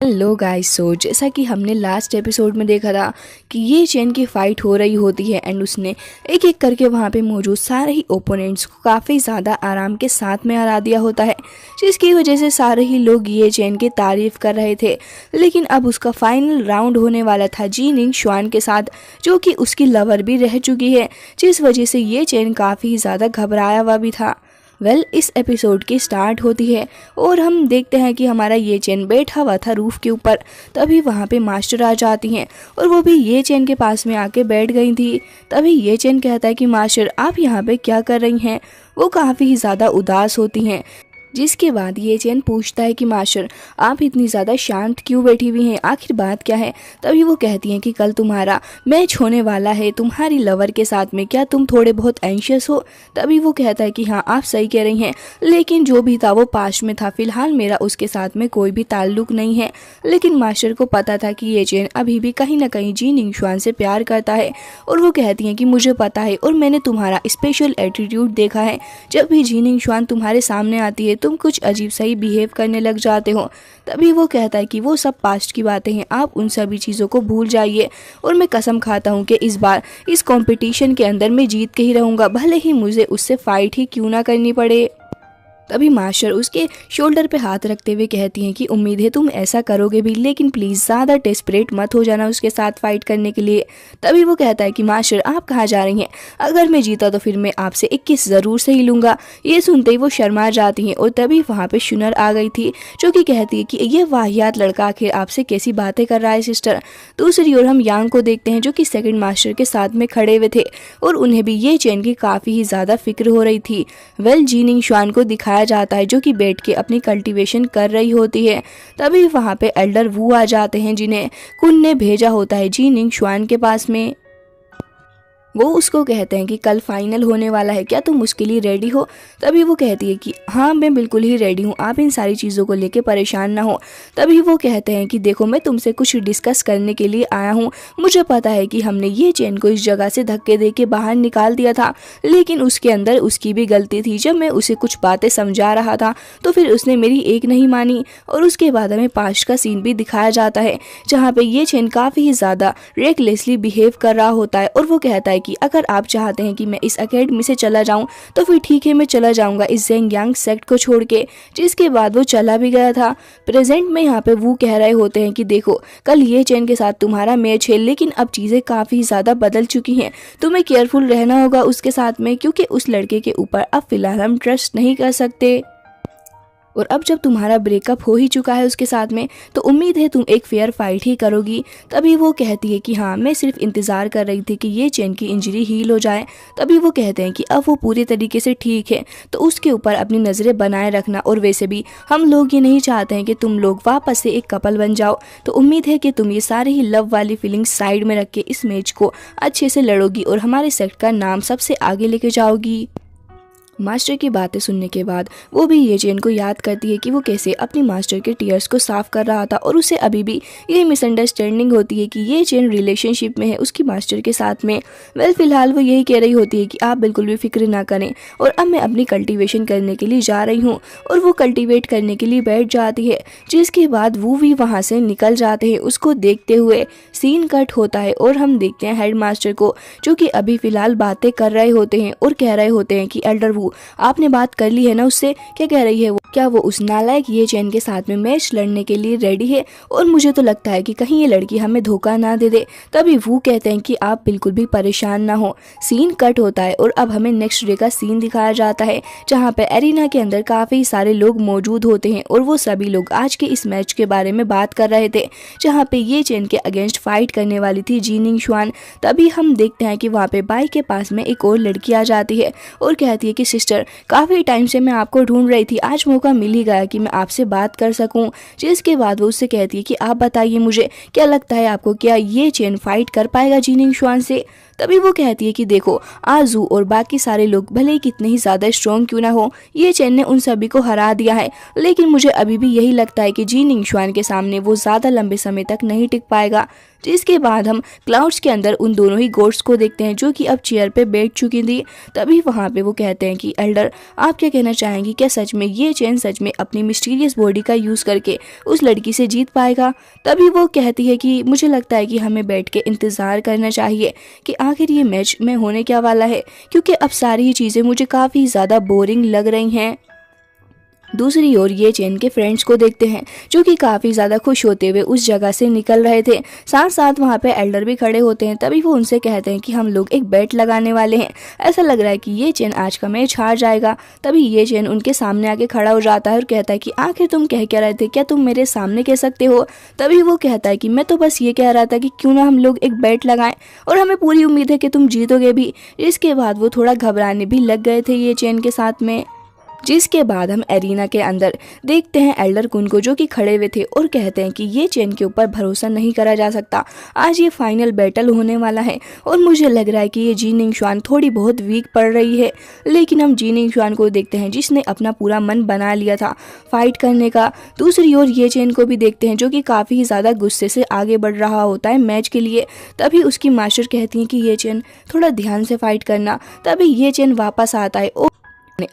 Hello guys, सो जैसा कि हमने लास्ट एपिसोड में देखा था कि ये चेन की फाइट हो रही होती है एंड उसने एक एक करके वहाँ पे मौजूद सारे ही ओपोनेंट्स को काफ़ी ज़्यादा आराम के साथ में हरा दिया होता है, जिसकी वजह से सारे ही लोग ये चेन की तारीफ कर रहे थे। लेकिन अब उसका फाइनल राउंड होने वाला था जीनिंग शुआन के साथ, जो कि उसकी लवर भी रह चुकी है, जिस वजह से ये चेन काफ़ी ज़्यादा घबराया हुआ भी था। इस एपिसोड की स्टार्ट होती है और हम देखते हैं कि हमारा ये चेन बैठा हुआ था रूफ के ऊपर। तभी वहाँ पे मास्टर आ जाती हैं और वो भी ये चेन के पास में आके बैठ गई थी। तभी ये चेन कहता है कि मास्टर, आप यहाँ पे क्या कर रही हैं। वो काफ़ी ज़्यादा उदास होती हैं, जिसके बाद ये चेन पूछता है कि मास्टर, आप इतनी ज़्यादा शांत क्यों बैठी हुई हैं, आखिर बात क्या है। तभी वो कहती हैं कि कल तुम्हारा मैच होने वाला है तुम्हारी लवर के साथ में, क्या तुम थोड़े बहुत एंशियस हो। तभी वो कहता है कि हाँ, आप सही कह रही हैं, लेकिन जो भी था वो पास्ट में था, फिलहाल मेरा उसके साथ में कोई भी ताल्लुक नहीं है। लेकिन मास्टर को पता था कि ये चेन अभी भी कहीं ना कहीं जीनिंग शुआन से प्यार करता है और वो कहती हैं कि मुझे पता है और मैंने तुम्हारा स्पेशल एटीट्यूड देखा है। जब भी जीनिंग शुआन तुम्हारे सामने आती है तुम कुछ अजीब सा ही बिहेव करने लग जाते हो। तभी वो कहता है कि वो सब पास्ट की बातें हैं, आप उन सभी चीज़ों को भूल जाइए और मैं कसम खाता हूँ कि इस बार इस कंपटीशन के अंदर मैं जीत के ही रहूँगा, भले ही मुझे उससे फाइट ही क्यों ना करनी पड़े। तभी मास्टर उसके शोल्डर पे हाथ रखते हुए कहती हैं कि उम्मीद है तुम ऐसा करोगे भी, लेकिन प्लीज़ ज़्यादा डेस्परेट मत हो जाना उसके साथ फाइट करने के लिए। तभी वो कहता है कि मास्टर, आप कहाँ जा रही हैं, अगर मैं जीता तो फिर मैं आपसे 21 ज़रूर से ही लूँगा। ये सुनते ही वो शर्मा जाती हैं और तभी वहाँ पे शुनर आ गई थी, जो कि कहती है कि ये वाहियात लड़का आखिर आपसे कैसी बातें कर रहा है सिस्टर। दूसरी ओर हम यांग को देखते हैं, जो कि सेकंड मास्टर के साथ में खड़े हुए थे और उन्हें भी ये चेन की काफ़ी ही ज़्यादा फिक्र हो रही थी। जीनिंग शुआन को दिखाया जाता है, जो कि बैठ के अपनी कल्टीवेशन कर रही होती है। तभी वहां पे एल्डर वू आ जाते हैं, जिन्हें कुन ने भेजा होता है जीनिंग शुआन के पास में। वो उसको कहते हैं कि कल फाइनल होने वाला है, क्या तुम उसके लिए रेडी हो। तभी वो कहती है कि हाँ, मैं बिल्कुल ही रेडी हूँ, आप इन सारी चीज़ों को लेके परेशान ना हो। तभी वो कहते हैं कि देखो, मैं तुमसे कुछ डिस्कस करने के लिए आया हूँ। मुझे पता है कि हमने ये चेन को इस जगह से धक्के दे के बाहर निकाल दिया था, लेकिन उसके अंदर उसकी भी गलती थी। जब मैं उसे कुछ बातें समझा रहा था तो फिर उसने मेरी एक नहीं मानी और उसके बाद हमें पास्ट का सीन भी दिखाया जाता है, जहाँ पे ये चेन काफ़ी ही ज़्यादा रेकलेसली बिहेव कर रहा होता है। और वो कहता है कि अगर आप चाहते हैं कि मैं इस एकेडमी से चला जाऊं तो फिर ठीक है, मैं चला जाऊंगा इस जेंग यांग सेक्ट को छोड़ के। जिसके बाद वो चला भी गया था। प्रेजेंट में यहाँ पे वो कह रहे होते हैं कि देखो, कल ये चेन के साथ तुम्हारा मैच है, लेकिन अब चीज़ें काफ़ी ज़्यादा बदल चुकी हैं, तुम्हें केयरफुल रहना होगा उसके साथ में, क्योंकि उस लड़के के ऊपर अब फिलहाल हम ट्रस्ट नहीं कर सकते। और अब जब तुम्हारा ब्रेकअप हो ही चुका है उसके साथ में, तो उम्मीद है तुम एक फेयर फाइट ही करोगी। तभी वो कहती है कि हाँ, मैं सिर्फ इंतज़ार कर रही थी कि ये चेन की इंजरी हील हो जाए। तभी वो कहते हैं कि अब वो पूरी तरीके से ठीक है, तो उसके ऊपर अपनी नज़रें बनाए रखना। और वैसे भी हम लोग ये नहीं चाहते हैं कि तुम लोग वापस से एक कपल बन जाओ, तो उम्मीद है कि तुम ये सारी ही लव वाली फीलिंग्स साइड में रख के इस मैच को अच्छे से लड़ोगी और हमारे सेक्ट का नाम सबसे आगे लेके जाओगी। मास्टर की बातें सुनने के बाद वो भी ये चेन को याद करती है कि वो कैसे अपनी मास्टर के टीयर्स को साफ कर रहा था, और उसे अभी भी यही मिसअंडरस्टैंडिंग होती है कि ये चेन रिलेशनशिप में है उसकी मास्टर के साथ में। फिलहाल वो यही कह रही होती है कि आप बिल्कुल भी फिक्र ना करें और अब मैं अपनी कल्टीवेशन करने के लिए जा रही हूँ। और वो कल्टीवेट करने के लिए बैठ जाती है, जिसके बाद वो भी वहाँ से निकल जाते हैं। उसको देखते हुए सीन कट होता है और हम देखते हैं हेड मास्टर को, जो कि अभी फिलहाल बातें कर रहे होते हैं और कह रहे होते हैं कि एल्डर वू, आपने बात कर ली है ना उससे, क्या कह रही है वो, क्या वो उस नालायक ये चेन के साथ में मैच लड़ने के लिए रेडी है। और मुझे तो लगता है कि कहीं ये लड़की हमें धोखा ना दे दे। तभी वो कहते हैं कि आप बिल्कुल भी परेशान ना हो। सीन कट होता है और अब हमें नेक्स्ट डे का सीन दिखाया जाता है, जहाँ पे एरिना के अंदर काफ़ी सारे लोग मौजूद होते हैं और वो सभी लोग आज के इस मैच के बारे में बात कर रहे थे, जहाँ पे ये चेन के अगेंस्ट फाइट करने वाली थी जीनिंग शुआन। तभी हम देखते हैं कि वहाँ पे बाइक के पास में एक और लड़की आ जाती है और कहती है कि सिस्टर, काफ़ी टाइम से मैं आपको ढूंढ रही थी, आज मौका मिल ही गया कि मैं आपसे बात कर सकूं। जिसके बाद वो उससे कहती है कि आप बताइए मुझे, क्या लगता है आपको, क्या ये चेन फाइट कर पाएगा जीनिंग शुआन से। तभी वो कहती है कि देखो, आजू और बाकी सारे लोग भले ही कितने ही ज़्यादा स्ट्रॉन्ग क्यों ना हो, ये चेन ने उन सभी को हरा दिया है, लेकिन मुझे अभी भी यही लगता है कि जीनिंग शुआन के सामने वो ज़्यादा लंबे समय तक नहीं टिक पाएगा। जिसके बाद हम क्लाउड्स के अंदर उन दोनों ही गोट्स को देखते हैं जो कि अब चेयर पे बैठ चुकी थी। तभी वहाँ पे वो कहते हैं कि एल्डर, आप क्या कहना चाहेंगी, क्या सच में ये चेन सच में अपनी मिस्टीरियस बॉडी का यूज़ करके उस लड़की से जीत पाएगा। तभी वो कहती है कि मुझे लगता है कि हमें बैठ के इंतज़ार करना चाहिए कि आखिर ये मैच में होने क्या वाला है, क्योंकि अब सारी ही चीज़ें मुझे काफ़ी ज़्यादा बोरिंग लग रही हैं। दूसरी ओर ये चेन के फ्रेंड्स को देखते हैं जो कि काफ़ी ज़्यादा खुश होते हुए उस जगह से निकल रहे थे। साथ साथ वहाँ पे एल्डर भी खड़े होते हैं। तभी वो उनसे कहते हैं कि हम लोग एक बेट लगाने वाले हैं, ऐसा लग रहा है कि ये चेन आज का मैच हार जाएगा। तभी ये चेन उनके सामने आके खड़ा हो जाता है और कहता है कि आखिर तुम कह क्या रहे थे, क्या तुम मेरे सामने कह सकते हो। तभी वो कहता है कि मैं तो बस ये कह रहा था कि क्यों ना हम लोग एक बेट लगाएं और हमें पूरी उम्मीद है कि तुम जीतोगे भी। इसके बाद वो थोड़ा घबराने भी लग गए थे ये चेन के साथ में। जिसके बाद हम एरिना के अंदर देखते हैं एल्डर कुन को जो कि खड़े हुए थे और कहते हैं कि ये चेन के ऊपर भरोसा नहीं करा जा सकता। आज ये फाइनल बैटल होने वाला है और मुझे लग रहा है कि ये जी निंगशुआन थोड़ी बहुत वीक पड़ रही है। लेकिन हम जी निंगशुआन को देखते हैं जिसने अपना पूरा मन बना लिया था फाइट करने का। दूसरी ओर ये चेन को भी देखते हैं जो कि काफ़ी ज़्यादा गुस्से से आगे बढ़ रहा होता है मैच के लिए। तभी उसकी मास्टर कहती हैं कि ये चेन थोड़ा ध्यान से फाइट करना। तभी ये चेन वापस आता है और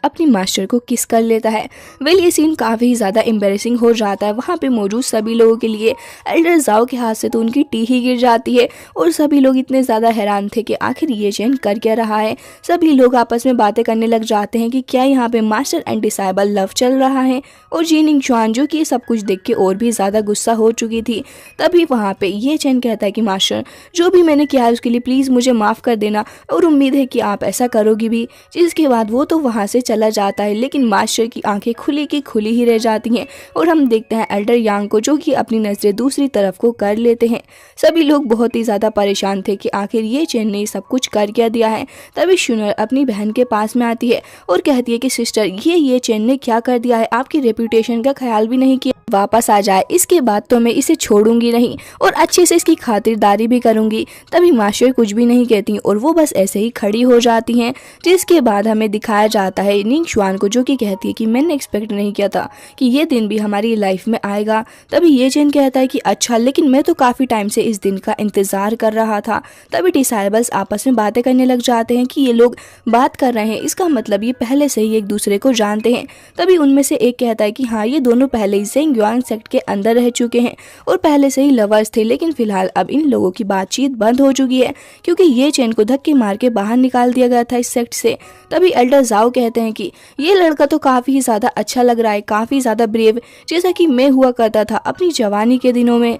अपनी मास्टर को किस कर लेता है। वेल ये सीन काफ़ी ज़्यादा एम्बेरसिंग हो जाता है वहाँ पे मौजूद सभी लोगों के लिए। एल्डर जाओ के हाथ से तो उनकी टी ही गिर जाती है और सभी लोग इतने ज़्यादा हैरान थे कि आखिर ये चेन कर क्या रहा है। सभी लोग आपस में बातें करने लग जाते हैं कि क्या यहाँ पे मास्टर एंड डिसाइबल लव चल रहा है। और जी निंगशुआन जो कि सब कुछ देख के और भी ज़्यादा गुस्सा हो चुकी थी। तभी वहाँ पे ये चेन कहता है कि मास्टर, जो भी मैंने किया है उसके लिए प्लीज़ मुझे माफ़ कर देना और उम्मीद है कि आप ऐसा करोगी भी। जिसके बाद वो तो वहाँ से चला जाता है लेकिन मास्टर की आंखें खुली की खुली ही रह जाती हैं और हम देखते हैं एल्डर यांग को जो कि अपनी नज़रें दूसरी तरफ को कर लेते हैं। सभी लोग बहुत ही ज़्यादा परेशान थे कि आखिर ये चेन ने सब कुछ कर क्या दिया है। तभी शुनर अपनी बहन के पास में आती है और कहती है कि सिस्टर, ये चेन ने क्या कर दिया है, आपकी रेपुटेशन का ख्याल भी नहीं किया, वापस आ जाए, इसके बाद तो मैं इसे छोड़ूंगी नहीं और अच्छे से इसकी खातिरदारी भी करूंगी। तभी मास्टर कुछ भी नहीं कहती और वो बस ऐसे ही खड़ी हो जाती हैं। जिसके बाद हमें दिखाया जाता है निंगशुआन को जो कि कहती है कि मैंने एक्सपेक्ट नहीं किया था कि ये दिन भी हमारी लाइफ में आएगा। तभी ये चेन कहता है कि अच्छा, लेकिन मैं तो काफ़ी टाइम से इस दिन का इंतज़ार कर रहा था। तभी डिसाइबल्स आपस में बातें करने लग जाते हैं कि ये लोग बात कर रहे हैं, इसका मतलब ये पहले से ही एक दूसरे को जानते हैं। तभी उनमें से एक कहता है कि हाँ, ये दोनों पहले ही ज़ेंग्युआन सेक्ट के अंदर रह चुके हैं और पहले से ही लवर्स थे, लेकिन फिलहाल अब इन लोगों की बातचीत बंद हो चुकी है क्योंकि ये चेन को धक्के मार के बाहर निकाल दिया गया था इस सेक्ट से। तभी एल्डर जाओ कहते हैं कि ये लड़का तो काफ़ी ज़्यादा अच्छा लग रहा है, काफ़ी ज़्यादा ब्रेव, जैसा कि मैं हुआ करता था अपनी जवानी के दिनों में।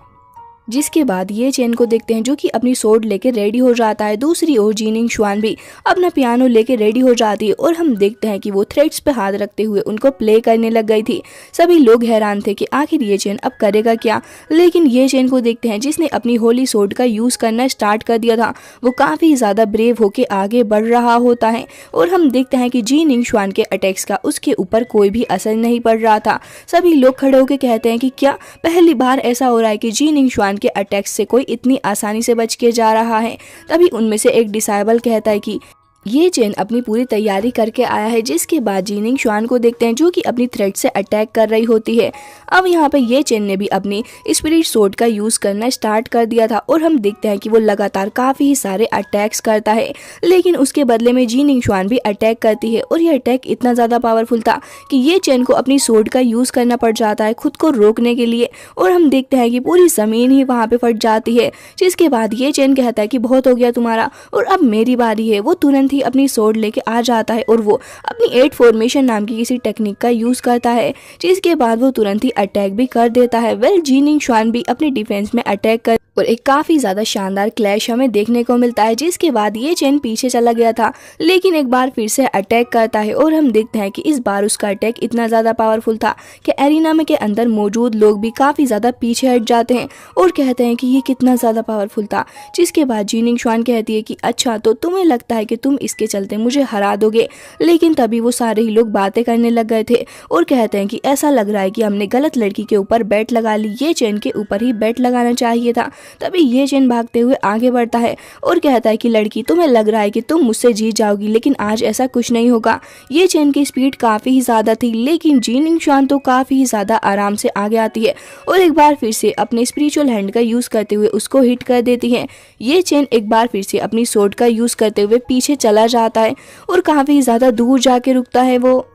जिसके बाद ये चेन को देखते हैं जो कि अपनी सोर्ड लेके रेडी हो जाता है। दूसरी ओर जी निंगशुआन भी अपना पियानो लेके रेडी हो जाती है और हम देखते हैं कि वो थ्रेड्स पे हाथ रखते हुए उनको प्ले करने लग गई थी। सभी लोग हैरान थे कि आखिर ये चेन अब करेगा क्या। लेकिन ये चेन को देखते हैं जिसने अपनी होली सोर्ड का यूज़ करना स्टार्ट कर दिया था, वो काफ़ी ज़्यादा ब्रेव होके आगे बढ़ रहा होता है और हम देखते हैं कि जी निंगशुआन के अटैक्स का उसके ऊपर कोई भी असर नहीं पड़ रहा था। सभी लोग खड़े होकर कहते हैं कि क्या पहली बार ऐसा हो रहा है कि जी निंगशुआन के अटैक से कोई इतनी आसानी से बच के जा रहा है। तभी उनमें से एक डिसाइबल कहता है कि ये चेन अपनी पूरी तैयारी करके आया है। जिसके बाद जी निंगशुआन को देखते हैं जो कि अपनी थ्रेड से अटैक कर रही होती है। अब यहाँ पे ये चेन ने भी अपनी स्पिरिट सोर्ड का यूज़ करना स्टार्ट कर दिया था और हम देखते हैं कि वो लगातार काफ़ी सारे अटैक्स करता है, लेकिन उसके बदले में जी निंगशुआन भी अटैक करती है और ये अटैक इतना ज़्यादा पावरफुल था कि ये चेन को अपनी सोर्ड का यूज़ करना पड़ जाता है खुद को रोकने के लिए और हम देखते हैं कि पूरी ज़मीन ही वहाँ पर फट जाती है। जिसके बाद ये चेन कहता है कि बहुत हो गया तुम्हारा और अब मेरी बारी है। वो तुरंत अपनी सोर्ड लेके आ जाता है और वो अपनी 8 फॉर्मेशन नाम की किसी टेक्निक का यूज करता है, जिसके बाद वो तुरंत ही अटैक भी कर देता है। वेल जी निंगशुआन भी अपने डिफेंस में अटैक कर और एक काफी ज्यादा शानदार क्लैश हमें देखने को मिलता है। जिसके बाद ये चेन पीछे चला गया था लेकिन एक बार फिर से अटैक करता है और हम देखते हैं कि इस बार उसका अटैक इतना ज्यादा पावरफुल था कि एरिना में के अंदर मौजूद लोग भी काफी ज्यादा पीछे हट जाते हैं और कहते हैं कि ये कितना ज्यादा पावरफुल था। जिसके बाद जी निंगशुआन कहती है कि अच्छा, तो तुम्हें लगता है कि तुम इसके चलते मुझे हरा दोगे। लेकिन तभी वो सारे ही लोग बातें करने लग गए थे और कहते हैं कि ऐसा लग रहा है कि हमने गलत लड़की के ऊपर बेट लगा ली, ये चेन के ऊपर ही बेट लगाना चाहिए था। तभी ये चेन भागते हुए आगे बढ़ता है और कहता है कि लड़की, तुम्हें लग रहा है कि तुम मुझसे जीत जाओगी, लेकिन आज ऐसा कुछ नहीं होगा। ये चेन की स्पीड काफी ही ज्यादा थी, लेकिन जीनिंग शुआन तो काफी ही ज्यादा आराम से आगे आती है और एक बार फिर से अपने स्पिरिचुअल हैंड का यूज करते हुए उसको हिट कर देती है। ये चेन एक बार फिर से अपनी स्वॉर्ड का यूज करते हुए पीछे चला जाता है और काफी ज्यादा दूर जाके रुकता है वो।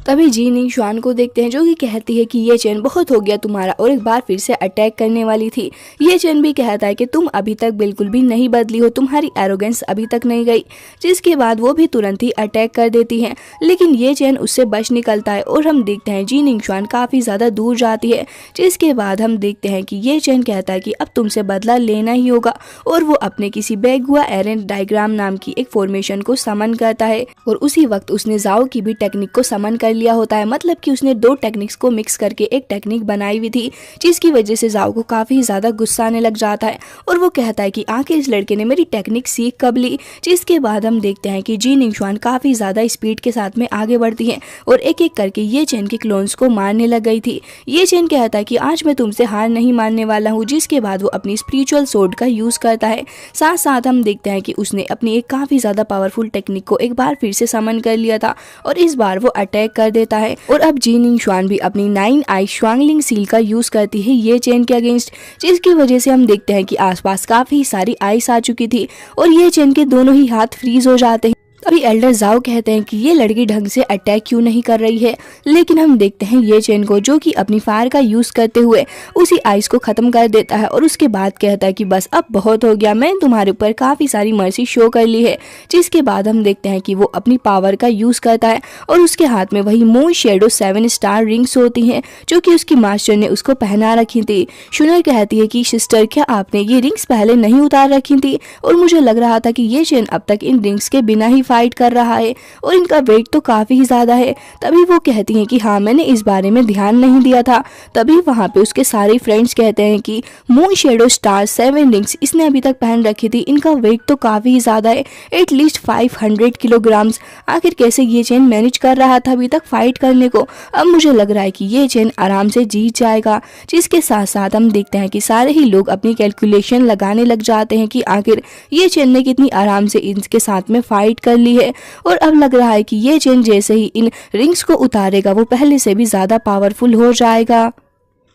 तभी जीनिंग शुआन को देखते हैं जो कि कहती है कि ये चेन बहुत हो गया तुम्हारा, और एक बार फिर से अटैक करने वाली थी। ये चेन भी कहता है कि तुम अभी तक बिल्कुल भी नहीं बदली हो, तुम्हारी एरोगेंस अभी तक नहीं गई। जिसके बाद वो भी तुरंत ही अटैक कर देती है, लेकिन ये चेन उससे बच निकलता है और हम देखते हैं जीनिंग शुआन काफी ज्यादा दूर जाती है। जिसके बाद हम देखते हैं कि ये चेन कहता है कि अब तुमसे बदला लेना ही होगा, और वो अपने किसी बेगुआ एरेंट डायग्राम नाम की एक फॉर्मेशन को समन करता है। और उसी वक्त उसने जाओ की भी टेक्निक को समन कर लिया होता है, मतलब कि उसने दो टेक्निक्स को मिक्स करके एक टेक्निक बनाई हुई थी, जिसकी वजह से जाओ को काफी ज्यादा गुस्सा आने लग जाता है और वो कहता है कि आखिर इस लड़के ने मेरी टेक्निक सीख कब ली। जिसके बाद हम देखते हैं कि जीनिंग शुआन काफी ज्यादा स्पीड के साथ में आगे बढ़ती है और एक एक करके ये चेन के क्लोन्स को मारने लग गई थी। ये चेन कहता है कि आज मैं तुमसे हार नहीं मानने वाला हूँ। जिसके बाद वो अपनी स्पिरिचुअल स्वॉर्ड का यूज करता है। साथ साथ हम देखते हैं कि उसने अपनी एक काफी ज्यादा पावरफुल टेक्निक को एक बार फिर से समन कर लिया था और इस बार वो अटैक कर देता है। और अब जीनिंग शुआन भी अपनी 9 आई श्वांगलिंग सील का यूज करती है ये चेन के अगेंस्ट, जिसकी वजह से हम देखते हैं कि आसपास काफी सारी आइस आ चुकी थी और ये चेन के दोनों ही हाथ फ्रीज हो जाते हैं। अभी एल्डर जाओ कहते हैं कि ये लड़की ढंग से अटैक क्यों नहीं कर रही है, लेकिन हम देखते हैं ये चेन को जो कि अपनी फायर का यूज करते हुए उसी आइस को खत्म कर देता है और उसके बाद कहता है कि बस अब बहुत हो गया, मैं तुम्हारे ऊपर काफी सारी मर्सी शो कर ली है। जिसके बाद हम देखते हैं कि वो अपनी पावर का यूज करता है और उसके हाथ में वही मून शेडो 7 स्टार रिंग्स होती हैं जो कि उसकी मास्टर ने उसको पहना रखी थी। शुनर कहती है कि सिस्टर, क्या आपने ये रिंग्स पहले नहीं उतार रखी थी, और मुझे लग रहा था कि ये चेन अब तक इन रिंग्स के बिना ही फाइट कर रहा है और इनका वेट तो काफी ज्यादा है। तभी वो कहती हैं कि हाँ, मैंने इस बारे में ध्यान नहीं दिया था। तभी वहाँ पे उसके सारे फ्रेंड्स कहते हैं कि मून शेडो स्टार 7 रिंग्स इसने अभी तक पहन रखी थी, इनका वेट तो काफी ज्यादा है, एटलीस्ट 500 किलोग्राम्स। आखिर कैसे ये चेन मैनेज कर रहा था अभी तक फाइट करने को। अब मुझे लग रहा है कि ये चेन आराम से जीत जाएगा। जिसके साथ साथ हम देखते हैं कि सारे ही लोग अपनी कैलकुलेशन लगाने लग जाते हैं कि आखिर ये चेन ने कितनी आराम से इनके साथ में फाइट कर ली है, और अब लग रहा है कि ये चेन जैसे ही इन रिंग्स को उतारेगा वो पहले से भी ज्यादा पावरफुल हो जाएगा।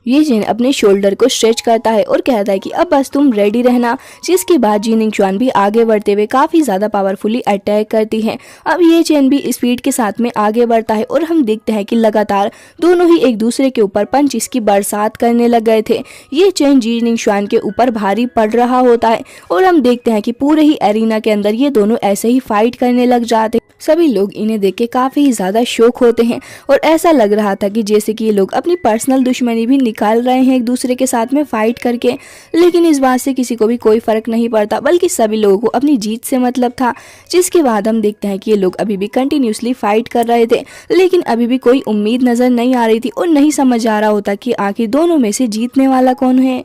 ये चेन अपने शोल्डर को स्ट्रेच करता है और कहता है कि अब बस तुम रेडी रहना। जिसके बाद जीनिंग शुआन भी आगे बढ़ते हुए काफी ज्यादा पावरफुली अटैक करती है। अब ये चेन भी स्पीड के साथ में आगे बढ़ता है और हम देखते हैं कि लगातार दोनों ही एक दूसरे के ऊपर पंच की बरसात करने लग गए थे। ये चेन जीनिंग शुआन के ऊपर भारी पड़ रहा होता है और हम देखते हैं कि पूरे ही एरिना के अंदर ये दोनों ऐसे ही फाइट करने लग जाते। सभी लोग इन्हें देख के काफी ज्यादा शौक होते हैं और ऐसा लग रहा था कि जैसे कि ये लोग अपनी पर्सनल दुश्मनी भी निकाल रहे हैं एक दूसरे के साथ में फाइट करके। लेकिन इस बात से किसी को भी कोई फर्क नहीं पड़ता, बल्कि सभी लोगों को अपनी जीत से मतलब था। जिसके बाद हम देखते हैं कि ये लोग अभी भी कंटिन्यूसली फाइट कर रहे थे, लेकिन अभी भी कोई उम्मीद नजर नहीं आ रही थी और नहीं समझ आ रहा होता कि आखिर दोनों में से जीतने वाला कौन है।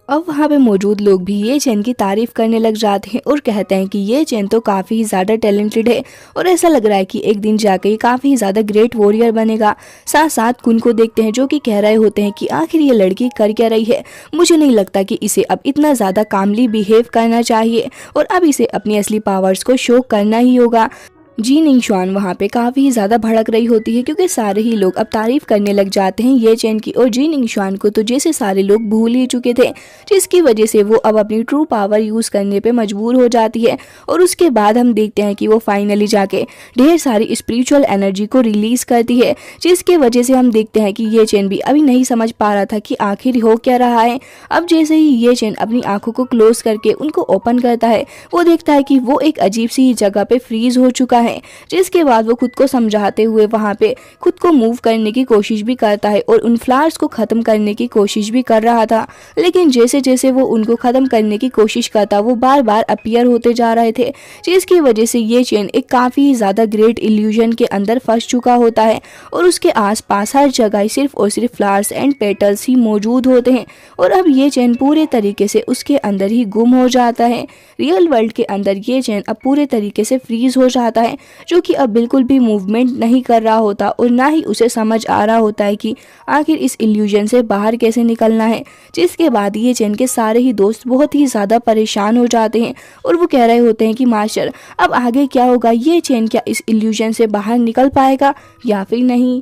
अब वहाँ पे मौजूद लोग भी ये चेन की तारीफ करने लग जाते हैं और कहते हैं कि ये चेन तो काफ़ी ज़्यादा टैलेंटेड है और ऐसा लग रहा है कि एक दिन जाकर ये काफ़ी ज़्यादा ग्रेट वॉरियर बनेगा। साथ साथ कुन को देखते हैं जो कि कह रहे होते हैं कि आखिर ये लड़की कर क्या रही है, मुझे नहीं लगता कि इसे अब इतना ज़्यादा कामली बिहेव करना चाहिए और अब इसे अपनी असली पावर्स को शो करना ही होगा। जीनिंग शुआन वहाँ पे काफ़ी ज़्यादा भड़क रही होती है क्योंकि सारे ही लोग अब तारीफ करने लग जाते हैं ये चेन की, और जीनिंग शुआन को तो जैसे सारे लोग भूल ही चुके थे, जिसकी वजह से वो अब अपनी ट्रू पावर यूज़ करने पे मजबूर हो जाती है। और उसके बाद हम देखते हैं कि वो फाइनली जाके ढेर सारी स्पिरिचुअल एनर्जी को रिलीज़ करती है, जिसके वजह से हम देखते हैं कि ये चेन भी अभी नहीं समझ पा रहा था कि आखिर हो क्या रहा है। अब जैसे ही ये चेन अपनी आंखों को क्लोज करके उनको ओपन करता है, वो देखता है कि वो एक अजीब सी जगह पे फ्रीज हो चुका है है, जिसके बाद वो खुद को समझाते हुए वहाँ पे खुद को मूव करने की कोशिश भी करता है और उन फ्लावर्स को ख़त्म करने की कोशिश भी कर रहा था। लेकिन जैसे जैसे वो उनको ख़त्म करने की कोशिश करता वो बार बार अपीयर होते जा रहे थे, जिसकी वजह से ये चेन एक काफ़ी ज़्यादा ग्रेट इल्यूजन के अंदर फंस चुका होता है और उसके आसपास हर जगह सिर्फ और सिर्फ फ्लावर्स एंड पेटल्स ही मौजूद होते हैं। और अब ये चेन पूरे तरीके से उसके अंदर ही गुम हो जाता है। रियल वर्ल्ड के अंदर ये चेन अब पूरे तरीके से फ्रीज हो जाता है, जो कि अब बिल्कुल भी मूवमेंट नहीं कर रहा होता और ना ही उसे समझ आ रहा होता है कि आखिर इस इल्यूजन से बाहर कैसे निकलना है। जिसके बाद ये चेन के सारे ही दोस्त बहुत ही ज़्यादा परेशान हो जाते हैं और वो कह रहे होते हैं कि मास्टर अब आगे क्या होगा, ये चेन क्या इस इल्यूजन से बाहर निकल पाएगा या फिर नहीं।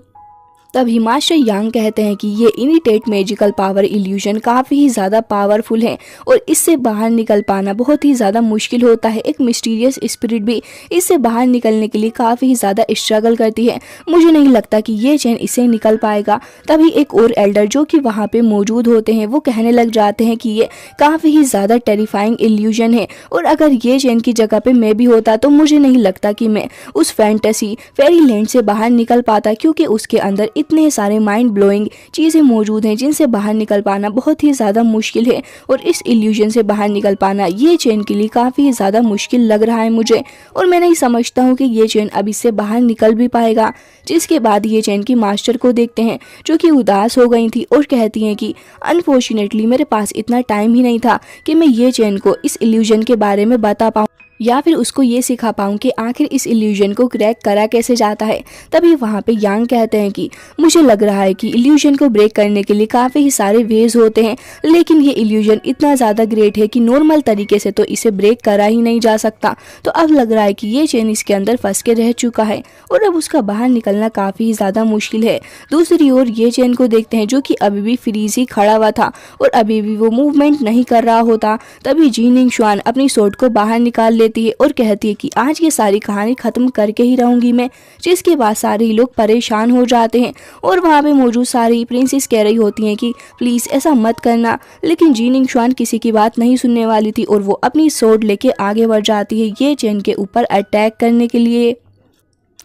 तभी मास्टर यांग कहते हैं कि ये इनिटेट मैजिकल पावर इल्यूजन काफ़ी ही ज़्यादा पावरफुल है और इससे बाहर निकल पाना बहुत ही ज़्यादा मुश्किल होता है। एक मिस्टीरियस स्पिरिट भी इससे बाहर निकलने के लिए काफ़ी ज़्यादा स्ट्रगल करती है। मुझे नहीं लगता कि ये चेन इससे निकल पाएगा। तभी एक और एल्डर जो कि वहाँ पे मौजूद होते हैं वो कहने लग जाते हैं कि ये काफ़ी ही ज़्यादा टेरिफाइंग इल्यूजन है और अगर ये चेन की जगह पे मैं भी होता तो मुझे नहीं लगता कि मैं उस फैंटेसी फेरी लैंड से बाहर निकल पाता, क्योंकि उसके अंदर इतने सारे माइंड ब्लोइंग चीज़ें मौजूद हैं जिनसे बाहर निकल पाना बहुत ही ज़्यादा मुश्किल है और इस इल्यूजन से बाहर निकल पाना ये चेन के लिए काफ़ी ज़्यादा मुश्किल लग रहा है मुझे और मैं नहीं समझता हूँ कि ये चेन अब इससे बाहर निकल भी पाएगा। जिसके बाद ये चेन की मास्टर को देखते हैं जो कि उदास हो गई थी और कहती हैं कि अनफॉर्चुनेटली मेरे पास इतना टाइम ही नहीं था कि मैं ये चेन को इस इल्यूजन के बारे में बता पाऊँ या फिर उसको ये सिखा पाऊँ कि आखिर इस इल्यूजन को क्रैक करा कैसे जाता है। तभी वहाँ पे यांग कहते हैं कि मुझे लग रहा है कि इल्यूजन को ब्रेक करने के लिए काफ़ी ही सारे वेज होते हैं, लेकिन ये इल्यूजन इतना ज़्यादा ग्रेट है कि नॉर्मल तरीके से तो इसे ब्रेक करा ही नहीं जा सकता। तो अब लग रहा है कि ये चेन इसके अंदर फंस के रह चुका है और अब उसका बाहर निकलना काफ़ी ज़्यादा मुश्किल है। दूसरी ओर ये चेन को देखते हैं जो कि अभी भी फ्रीज ही खड़ा हुआ था और अभी भी वो मूवमेंट नहीं कर रहा होता। तभी जी निंगशुआन अपनी सोट को बाहर निकाल लेती है और कहती है कि आज ये सारी कहानी खत्म करके ही रहूंगी मैं। जिसके बाद सारे लोग परेशान हो जाते हैं और वहाँ पे मौजूद सारी प्रिंसेस कह रही होती हैं कि प्लीज़ ऐसा मत करना, लेकिन जी निंगशुआन किसी की बात नहीं सुनने वाली थी और वो अपनी सोट लेके आगे बढ़ जाती है ये चेन के ऊपर अटैक करने के लिए।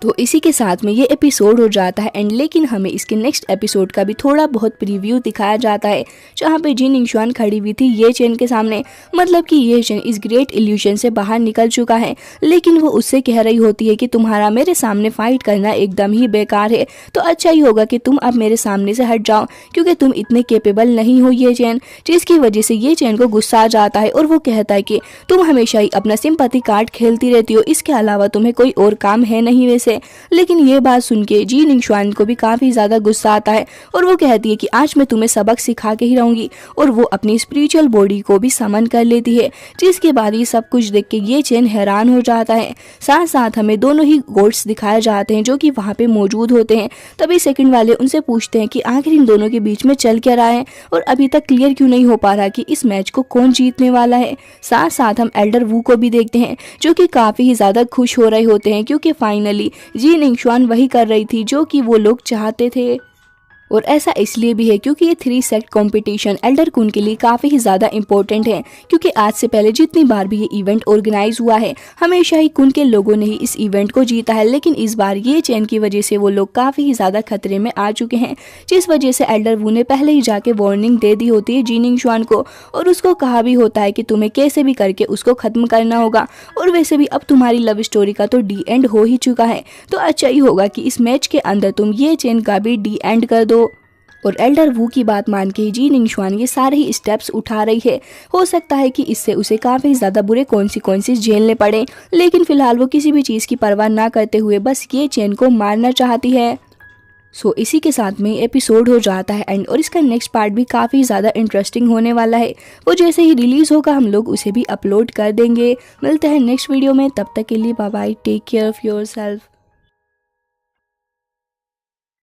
तो इसी के साथ में ये एपिसोड हो जाता है एंड, लेकिन हमें इसके नेक्स्ट एपिसोड का भी थोड़ा बहुत प्रीव्यू दिखाया जाता है जहाँ पे जी निंगशुआन खड़ी हुई थी ये चेन के सामने। मतलब कि ये चेन इस ग्रेट इल्यूजन से बाहर निकल चुका है, लेकिन वो उससे कह रही होती है कि तुम्हारा मेरे सामने फाइट करना एकदम ही बेकार है, तो अच्छा ही होगा कि तुम अब मेरे सामने से हट जाओ क्योंकि तुम इतने केपेबल नहीं हो ये चेन। जिसकी वजह से ये चेन को गुस्सा आ जाता है और वो कहता है कि तुम हमेशा ही अपना सिंपैथी कार्ड खेलती रहती हो, इसके अलावा तुम्हें कोई और काम है नहीं वैसे। लेकिन ये बात सुन के जी निंगशुआन को भी काफ़ी ज़्यादा गुस्सा आता है और वो कहती है कि आज मैं तुम्हें सबक सिखा के ही रहूँगी और वो अपनी स्पिरिचुअल बॉडी को भी समन कर लेती है। जिसके बाद ये सब कुछ देख के ये चेन हैरान हो जाता है। साथ साथ हमें दोनों ही गोड्स दिखाए जाते हैं जो कि वहाँ पे मौजूद होते हैं। तभी सेकंड वाले उनसे पूछते हैं कि आखिर इन दोनों के बीच में चल क्या रहा है और अभी तक क्लियर क्यों नहीं हो पा रहा कि इस मैच को कौन जीतने वाला है। साथ साथ हम एल्डर वू को भी देखते हैं जो कि काफ़ी ज़्यादा खुश हो रहे होते हैं क्योंकि फाइनली जी निंगशुआन वही कर रही थी जो कि वो लोग चाहते थे। और ऐसा इसलिए भी है क्योंकि ये 3 सेट कंपटीशन एल्डर कुन के लिए काफ़ी ही ज़्यादा इंपॉर्टेंट है, क्योंकि आज से पहले जितनी बार भी ये इवेंट ऑर्गेनाइज हुआ है हमेशा ही कुन के लोगों ने ही इस इवेंट को जीता है, लेकिन इस बार ये चेन की वजह से वो लोग काफ़ी ही ज़्यादा खतरे में आ चुके हैं। जिस वजह से एल्डर वू ने पहले ही जाके वार्निंग दे दी होती है जी निंगशुआन को और उसको कहा भी होता है कि तुम्हें कैसे भी करके उसको ख़त्म करना होगा। और वैसे भी अब तुम्हारी लव स्टोरी का तो डी एंड हो ही चुका है, तो अच्छा ही होगा कि इस मैच के अंदर तुम ये चेन का भी डी एंड कर दो। और एल्डर वू की बात मान के जी निंगशुआन ये सारे ही स्टेप्स उठा रही है। हो सकता है कि इससे उसे काफ़ी ज़्यादा बुरे कॉन्सिक्वेंसेस झेलने पड़े, लेकिन फिलहाल वो किसी भी चीज़ की परवाह ना करते हुए बस ये चेन को मारना चाहती है। सो इसी के साथ में एपिसोड हो जाता है एंड, और इसका नेक्स्ट पार्ट भी काफ़ी ज़्यादा इंटरेस्टिंग होने वाला है। वो जैसे ही रिलीज़ होगा हम लोग उसे भी अपलोड कर देंगे। मिलते हैं नेक्स्ट वीडियो में, तब तक के लिए bye bye, take care of yourself.